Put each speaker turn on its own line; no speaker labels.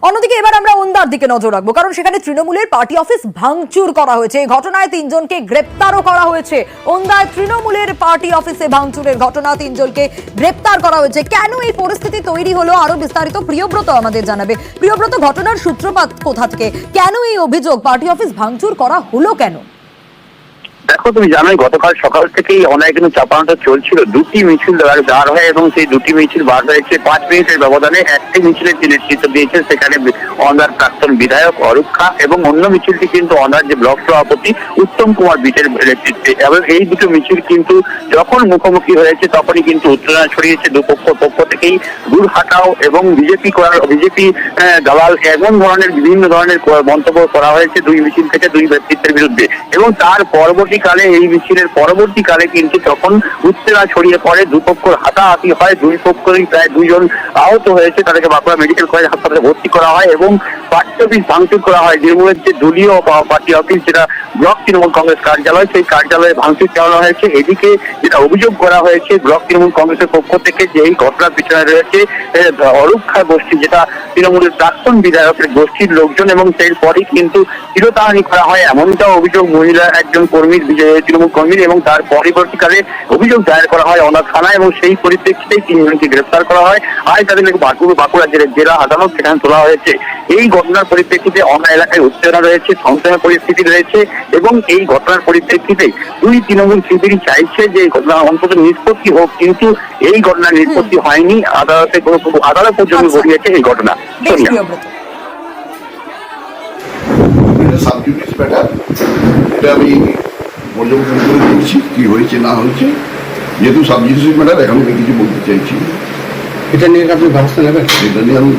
অন্যদিকে এবার আমরা ওন্দার দিকে নজর রাখবো, কারণ সেখানে তৃণমূলের পার্টি অফিস ভাঙচুর করা হয়েছে। এই ঘটনায় 3 জনকে গ্রেপ্তারও করা হয়েছে। ওন্দায় তৃণমূলের পার্টি অফিসে ভাঙচুরের ঘটনা, 3 জনকে গ্রেপ্তার করা হয়েছে। কেন এই পরিস্থিতি তৈরি হলো, আরো বিস্তারিত প্রিয়ব্রত আমাদের জানাবে। প্রিয়ব্রত, ঘটনার সূত্রপাত কোথা থেকে, কেন এই অভিযোগ, পার্টি অফিস ভাঙচুর করা হলো কেন?
দেখো, তুমি জানোই গতকাল সকাল থেকেই অনেক কিন্তু চাপানোটা চলছিল। দুটি মিছিল দাঁড় হয় এবং সেই দুটি মিছিল বার হয়েছে 5 মিনিটের ব্যবধানে। একটি মিছিলের যে নেতৃত্ব দিয়েছেন সেখানে অন্ধ্রার প্রাক্তন বিধায়ক অরূপ খা, এবং অন্য মিছিলটি কিন্তু অন্ধ্রার যে ব্লক সভাপতি উত্তম কুমার বিটের নেতৃত্বে। এবং এই দুটো মিছিল কিন্তু যখন মুখোমুখি হয়েছে তখনই কিন্তু উত্তেজনা ছড়িয়েছে। পক্ষ থেকেই দূর হাটাও এবং বিজেপি দালাল এমন ধরনের বিভিন্ন ধরনের মন্তব্য করা হয়েছে দুই মিছিল থেকে দুই ব্যক্তিত্বের বিরুদ্ধে। এবং তার পরবর্তীকালে এই মিছিলের পরবর্তীকালে কিন্তু তখন উত্তেজনা ছড়িয়ে পড়ে, দুপক্ষের হাতাহাতি হয়, দুই পক্ষেরই প্রায় 2 জন আহত হয়েছে। তাদেরকে বাঁকুড়া মেডিকেল কলেজ হাসপাতালে ভর্তি করা হয় এবং পার্টি অফিস ভাঙচুর করা হয়। তৃণমূলের যে দলীয় পার্টি অফিস, যেটা ব্লক তৃণমূল কংগ্রেস কার্যালয়, সেই কার্যালয়ে ভাঙচুর চালানো হয়েছে। এদিকে যেটা অভিযোগ করা হয়েছে ব্লক তৃণমূল কংগ্রেসের পক্ষ থেকে, যে এই ঘটনার পিছনে রয়েছে অরূপ খা গোষ্ঠী, যেটা তৃণমূলের প্রাক্তন বিধায়কের গোষ্ঠীর লোকজন, এবং এরপরই কিন্তু তিরোধানি করা হয় এমনটা অভিযোগ মহিলা একজন কর্মীর, তৃণমূল কর্মীর। এবং তার পরবর্তীকালে অভিযোগ দায়ের করা হয় অনাথ থানায়, এবং সেই পরিপ্রেক্ষিতে 3 জনকে গ্রেফতার করা হয়। আর তাদের বাঁকুড়া জেলা আদালত সেখানে তোলা হয়েছে। এই ঘটনার পরিপ্রেক্ষিতে অন্য এলাকায় উত্তেজনা রয়েছে, সংশয়ের পরিস্থিতি রয়েছে, এবং এই ঘটনার পরিপ্রেক্ষিতে দুই তৃণমূল শিবিরই চাইছে যে ঘটনা অন্তত নিষ্পত্তি হোক, কিন্তু এই ঘটনার নিষ্পত্তি হয়নি। আদালত পর্যন্ত গড়িয়েছে এই ঘটনা।
সাবজুডিস ম্যাটার, এটা আমি পর্যবেক্ষণ করে দেখছি কি হয়েছে না হয়েছে। যেহেতু সাবজুডিস ম্যাটার, এখন আমি কিছু বলতে চাইছি।
এটা নিয়ে আপনি ব্যবস্থা নেবেন?
এটা নিয়ে আমি